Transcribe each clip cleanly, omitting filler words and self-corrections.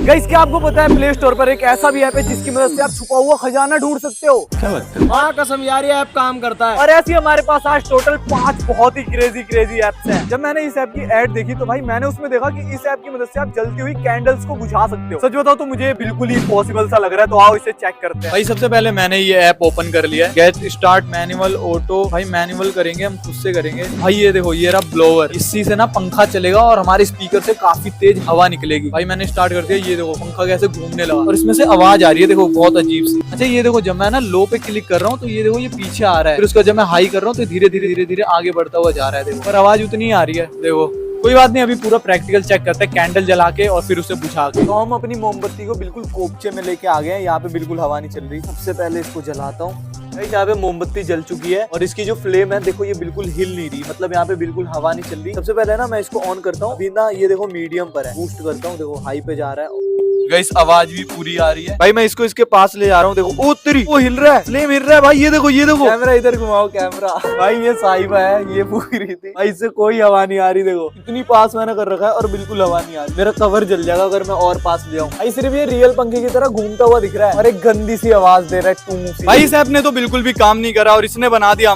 Guys क्या आपको पता है प्ले स्टोर पर एक ऐसा भी ऐप है जिसकी मदद से आप छुपा हुआ खजाना ढूंढ सकते हो। क्या बात है? हाँ कसम यार, ये ऐप काम करता है। और ऐसी हमारे पास आज टोटल 5 बहुत ही क्रेजी ऐप्स हैं। जब मैंने इस ऐप की ऐड देखी तो भाई मैंने उसमें देखा कि इस ऐप की मदद से आप जलती हुई कैंडल्स को बुझा सकते हो। सच बताओ तो मुझे बिल्कुल ही पॉसिबल सा लग रहा है, तो आओ इसे चेक करते हैं। भाई सबसे पहले मैंने ये ऐप ओपन कर लिया है, गेट स्टार्ट मैनुअल ऑटो। भाई मैनुअल करेंगे हम, खुद से करेंगे। भाई ये देखो, ये रहा ब्लोअर, इसी से ना पंखा चलेगा और हमारे स्पीकर से काफी तेज हवा निकलेगी। भाई मैंने स्टार्ट कर दिया, ये देखो पंखा कैसे घूमने लगा और इसमें से आवाज आ रही है, देखो बहुत अजीब सी। अच्छा ये देखो, जब मैं ना लो पे क्लिक कर रहा हूँ तो ये देखो ये पीछे आ रहा है, फिर उसका जब मैं हाई कर रहा हूँ तो धीरे धीरे आगे बढ़ता हुआ जा रहा है। देखो पर आवाज उतनी ही आ रही है। देखो कोई बात नहीं, अभी पूरा प्रैक्टिकल चेक करते हैं कैंडल जला के और फिर उसे बुझा के। तो हम अपनी मोमबत्ती को बिल्कुल कोपचे में लेके आ गए हैं। यहाँ पे बिल्कुल हवा नहीं चल रही। सबसे पहले इसको जलाता हूँ। यहाँ पे मोमबत्ती जल चुकी है और इसकी जो फ्लेम है देखो ये बिल्कुल हिल नहीं रही, मतलब यहाँ पे बिल्कुल हवा नहीं चल रही। सबसे पहले ना मैं इसको ऑन करता हूँ। अभी ना ये देखो मीडियम पर है, बूस्ट करता हूँ, देखो हाई पे जा रहा है। गाइस आवाज भी पूरी आ रही है। भाई मैं इसको इसके पास ले जा रहा हूँ, देखो ओ तेरी वो हिल रहा है, फ्लेम हिल रहा है भाई। ये देखो कैमरा इधर घुमाओ कैमरा। भाई ये साहिबा है, ये फूक रही थी भाई, इससे कोई हवा नहीं आ रही। देखो इतनी पास मैंने कर रखा है और बिल्कुल हवा नहीं आ रही। मेरा कवर जल जाएगा अगर मैं और पास ले जाऊँ। भाई सिर्फ ये रियल पंखे की तरह घूमता हुआ दिख रहा है और एक गंदी सी आवाज दे रहा है, टू सी। भाई इस ऐप ने तो बिल्कुल भी काम नहीं करा और इसने बना दिया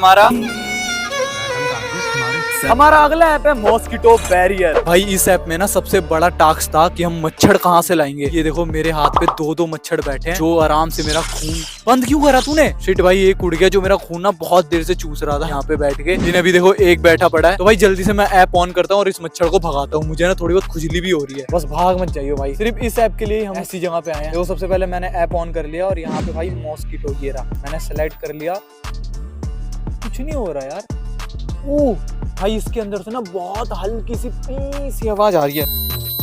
हमारा अगला ऐप है मॉस्किटो बैरियर। भाई इस ऐप में ना सबसे बड़ा टास्क था कि हम मच्छर कहाँ से लाएंगे। ये देखो मेरे हाथ पे दो मच्छर बैठे हैं जो आराम से मेरा खून बंद क्यों करा तूने? शिट भाई एक उड़ गया जो मेरा खून ना बहुत देर से चूस रहा था यहाँ पे बैठ के। जिन्हें अभी देखो एक बैठा पड़ा है। तो भाई जल्दी से मैं ऐप ऑन करता हूँ और इस मच्छर को भगाता हूँ। मुझे ना थोड़ी बहुत खुजली भी हो रही है, बस भाग मत जाइए भाई। सिर्फ इस ऐप के लिए हम ऐसी जगह पे आए हैं। देखो सबसे पहले मैंने ऐप ऑन कर लिया और यहाँ पे भाई मॉस्किटो ये रहा, मैंने सेलेक्ट कर लिया। कुछ नहीं हो रहा यार। ओह भाई इसके अंदर से ना बहुत हल्की सी पी सी आवाज आ रही है।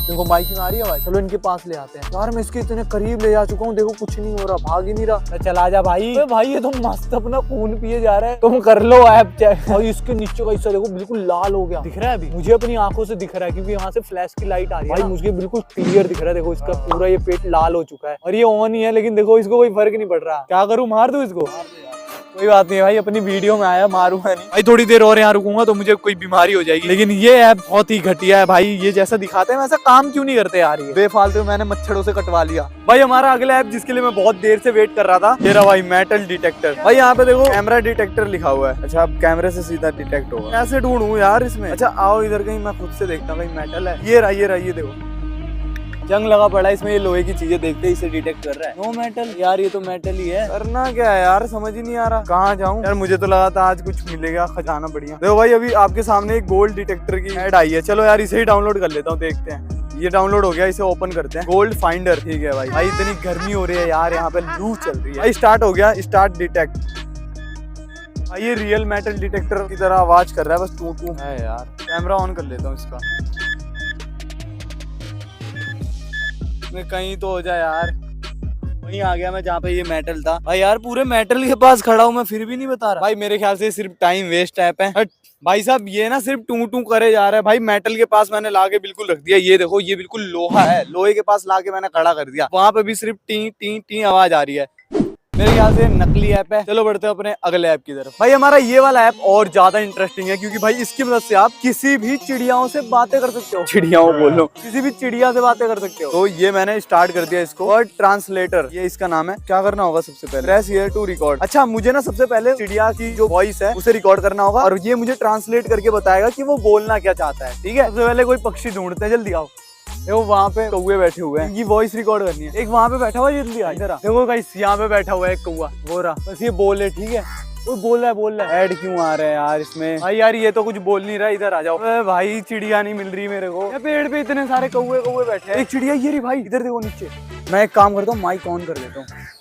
देखो माइक में आ रही है आवाज। चलो इनके पास ले आते हैं। यार मैं इसके इतने करीब ले जा चुका हूँ, देखो कुछ नहीं हो रहा, भाग ही नहीं रहा। चला जा भाई। भाई ये तो मस्त अपना खून पिए जा रहा है। तुम कर लो ऐप चेक। और इसके नीचे का हिस्सा देखो बिल्कुल लाल हो गया, दिख रहा है अभी मुझे अपनी आंखों से दिख रहा है क्योंकि यहाँ से फ्लैश की लाइट आ रही है। भाई मुझे बिल्कुल क्लियर दिख रहा है। देखो इसका पूरा ये पेट लाल हो चुका है और ये ऑन ही है, लेकिन देखो इसको कोई फर्क नहीं पड़ रहा। क्या करूँ, मार दूं इसको? कोई बात नहीं भाई, अपनी वीडियो में आया, मारूंगा नहीं भाई। थोड़ी देर और यहाँ रुकूंगा तो मुझे कोई बीमारी हो जाएगी। लेकिन ये ऐप बहुत ही घटिया है भाई। ये जैसा दिखाते हैं वैसा काम क्यों नहीं करते यार? ये बेफालतू मैंने मच्छरों से कटवा लिया। भाई हमारा अगला ऐप जिसके लिए मैं बहुत देर से वेट कर रहा था, ये रहा भाई मेटल डिटेक्टर। भाई यहाँ पे देखो कैमरा डिटेक्टर लिखा हुआ है। अच्छा अब कैमरे से सीधा डिटेक्ट होगा। कैसे ढूंढूं यार इसमें? अच्छा आओ इधर कहीं, मैं खुद से देखता हूँ। भाई मेटल है, ये रहा ये देखो जंग लगा पड़ा है इसमें। ये लोहे की चीजें देखते ही इसे डिटेक्ट कर रहा है। नो मेटल यार, ये तो मेटल ही है। करना क्या है यार, समझ ही नहीं आ रहा कहाँ जाऊँ यार। मुझे तो लगा था आज कुछ मिलेगा, खजाना बढ़िया। देखो भाई अभी आपके सामने एक गोल्ड डिटेक्टर की ऐड आई है। चलो यार इसे ही डाउनलोड कर लेता हूँ, देखते हैं। ये डाउनलोड हो गया, इसे ओपन करते हैं। गोल्ड फाइंडर, ठीक है भाई। भाई इतनी गर्मी हो रही है यार, यहाँ पे लू चल रही है। भाई स्टार्ट हो गया, स्टार्ट डिटेक्ट। भाई ये रियल मेटल डिटेक्टर की तरह आवाज कर रहा है, बस टू है यार। कैमरा ऑन कर लेता हूँ इसका, कहीं तो हो जाए यार। वहीं आ गया मैं जहाँ पे ये मेटल था। भाई यार पूरे मेटल के पास खड़ा हूँ मैं, फिर भी नहीं बता रहा। भाई मेरे ख्याल से सिर्फ टाइम वेस्ट ऐप है। भाई साहब ये ना सिर्फ टू करे जा रहा है। भाई मेटल के पास मैंने लाके बिल्कुल रख दिया। ये देखो ये बिल्कुल लोहा है, लोहे के पास लाके मैंने खड़ा कर दिया। वहां पे भी सिर्फ टी टी टी आवाज आ रही है। मेरे ख्याल से नकली ऐप है। चलो बढ़ते हैं अपने अगले ऐप की तरफ। भाई हमारा ये वाला ऐप और ज्यादा इंटरेस्टिंग है क्योंकि भाई इसकी मदद से आप किसी भी चिड़ियाओं से बातें कर सकते हो। चिड़ियाओं बोल लो, किसी भी चिड़िया से बातें कर सकते हो। तो ये मैंने स्टार्ट कर दिया इसको। वर्ड ट्रांसलेटर ये इसका नाम है। क्या करना होगा सबसे पहले? Press here to record. अच्छा मुझे ना सबसे पहले चिड़िया की जो वॉइस है उसे रिकॉर्ड करना होगा और ये मुझे ट्रांसलेट करके बताएगा कि वो बोलना क्या चाहता है। ठीक है, सबसे पहले कोई पक्षी ढूंढते हैं, जल्दी आओ। देखो वहाँ पे कौवे बैठे हुए हैं, ये वॉइस रिकॉर्ड करनी है। एक वहाँ पे बैठा हुआ है, जल्दी आ इधर आ। देखो गाइस यहाँ पे बैठा हुआ है एक कौवा, वो रहा। बस ये बोले, ठीक है वो बोल रहा है। ऐड क्यों आ रहा है यार इसमें? भाई यार ये तो कुछ बोल नहीं रहा, इधर आ जाओ। भाई चिड़िया नहीं मिल रही मेरे को। पेड़ पे इतने सारे कौवे बैठे हैं। एक चिड़िया ये रही भाई, इधर देखो नीचे। मैं एक काम करता हूँ, माइक ऑन कर देता हूँ।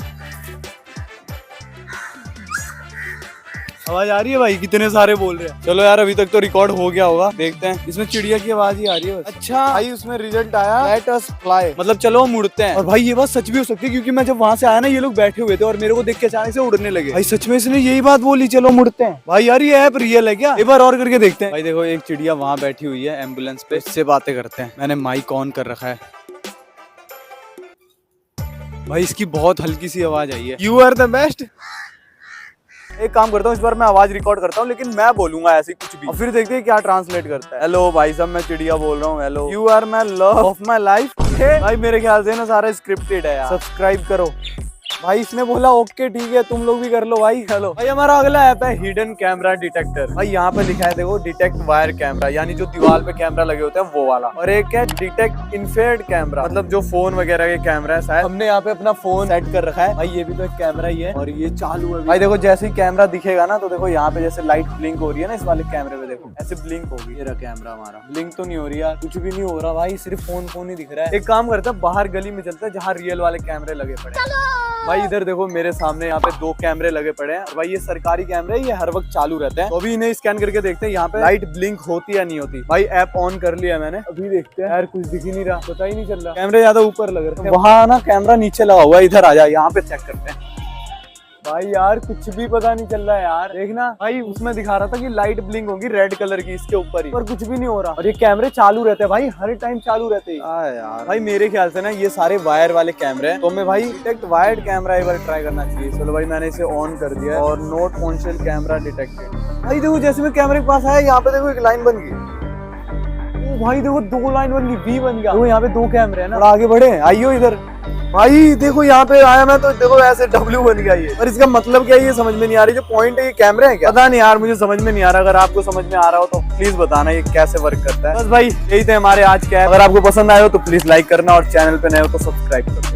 आवाज आ रही है भाई, कितने सारे बोल रहे हैं। चलो यार अभी तक तो रिकॉर्ड हो गया होगा, देखते हैं। इसमें चिड़िया की आवाज ही आ रही है बस। अच्छा भाई उसमें रिजल्ट आया, लेट अस फ्लाई, मतलब चलो मुड़ते हैं। और भाई ये बात सच भी हो सकती है क्योंकि मैं जब वहां से आया ना ये लोग बैठे हुए थे और मेरे को देख के अचानक से उड़ने लगे। भाई सच में इसने यही बात बोली, चलो मुड़ते हैं। भाई यार ये ऐप रियल है क्या? एक बार और करके देखते हैं। भाई देखो एक चिड़िया वहां बैठी हुई है एम्बुलेंस पे, इससे बातें करते हैं। मैंने माइक ऑन कर रखा है। भाई इसकी बहुत हल्की सी आवाज आई है। You are the best. एक काम करता हूँ, इस बार मैं आवाज रिकॉर्ड करता हूँ लेकिन मैं बोलूंगा ऐसे कुछ भी और फिर देखते हैं क्या ट्रांसलेट करता है। हेलो भाई साहब, मैं चिड़िया बोल रहा हूँ। Hello, you are my love of my life. Okay भाई, मेरे ख्याल से ना सारा स्क्रिप्टेड है यार। सब्सक्राइब करो भाई, इसने बोला ओके ठीक है, तुम लोग भी कर लो भाई। हेलो भाई, हमारा अगला ऐप है हिडन कैमरा डिटेक्टर। भाई यहाँ पे लिखा है देखो, डिटेक्ट वायर कैमरा, यानी जो दीवार पे कैमरा लगे होते हैं वो वाला। और एक है डिटेक्ट इनफेयर्ड कैमरा, मतलब जो फोन वगैरह के कैमरा है। शायद हमने यहाँ पे अपना फोन सेट कर रखा है भाई, ये भी तो एक कैमरा ही है और ये चालू है भाई। देखो जैसे ही कैमरा दिखेगा ना, तो देखो यहाँ पे जैसे लाइट ब्लिंक हो रही है ना, इस वाले कैमरे पे देखो ऐसे ब्लिंक होगी। ये रहा कैमरा हमारा, ब्लिंक तो नहीं हो रही यार, कुछ भी नहीं हो रहा भाई, सिर्फ फोन ही दिख रहा है। एक काम करता है, बाहर गली में चलता है जहाँ रियल वाले कैमरे लगे पड़े हैं। भाई इधर देखो मेरे सामने यहाँ पे 2 कैमरे लगे पड़े हैं। भाई ये सरकारी कैमरे हैं, ये हर वक्त चालू रहते हैं। तो अभी इन्हें स्कैन करके देखते हैं यहाँ पे लाइट ब्लिंक होती या नहीं होती। भाई ऐप ऑन कर लिया मैंने, अभी देखते हैं। यार कुछ दिख ही नहीं रहा, पता ही नहीं चल रहा, कैमरे ज्यादा ऊपर लग रहे हैं। वहाँ ना कैमरा नीचे लगा हुआ है, इधर आ जा, यहाँ पे चेक करते हैं। भाई यार कुछ भी पता नहीं चल रहा है यार, देखना भाई उसमें दिखा रहा था कि लाइट ब्लिंक होगी रेड कलर की इसके ऊपर ही, पर कुछ भी नहीं हो रहा। और ये कैमरे चालू रहते हैं भाई, हर टाइम चालू रहते हैं यार। भाई मेरे ख्याल से ना ये सारे वायर वाले कैमरे हैं, तो हमें भाई डिटेक्ट वायर्ड कैमरा एक बार ट्राई करना चाहिए। चलो भाई मैंने इसे ऑन कर दिया और नोट ऑन-शेल कैमरा डिटेक्टेड। भाई देखो जैसे मैं कैमरे के पास आया, यहाँ पे देखो एक लाइन बन गई। ओ भाई देखो 2 लाइन बन गई, V बन गया। तो यहाँ पे 2 कैमरे हैं ना, और आगे बढ़े आइयो इधर। भाई देखो यहाँ पे आया मैं, तो देखो ऐसे W बन गया ये। और इसका मतलब क्या है ये समझ में नहीं आ रही। जो पॉइंट है ये कैमरे हैं क्या, पता नहीं यार, मुझे समझ में नहीं आ रहा। अगर आपको समझ में आ रहा हो तो प्लीज बताना ये कैसे वर्क करता है। बस भाई यही थे हमारे आज के ऐप। अगर आपको पसंद आए हो तो प्लीज लाइक करना और चैनल पे नए हो तो सब्सक्राइब करना।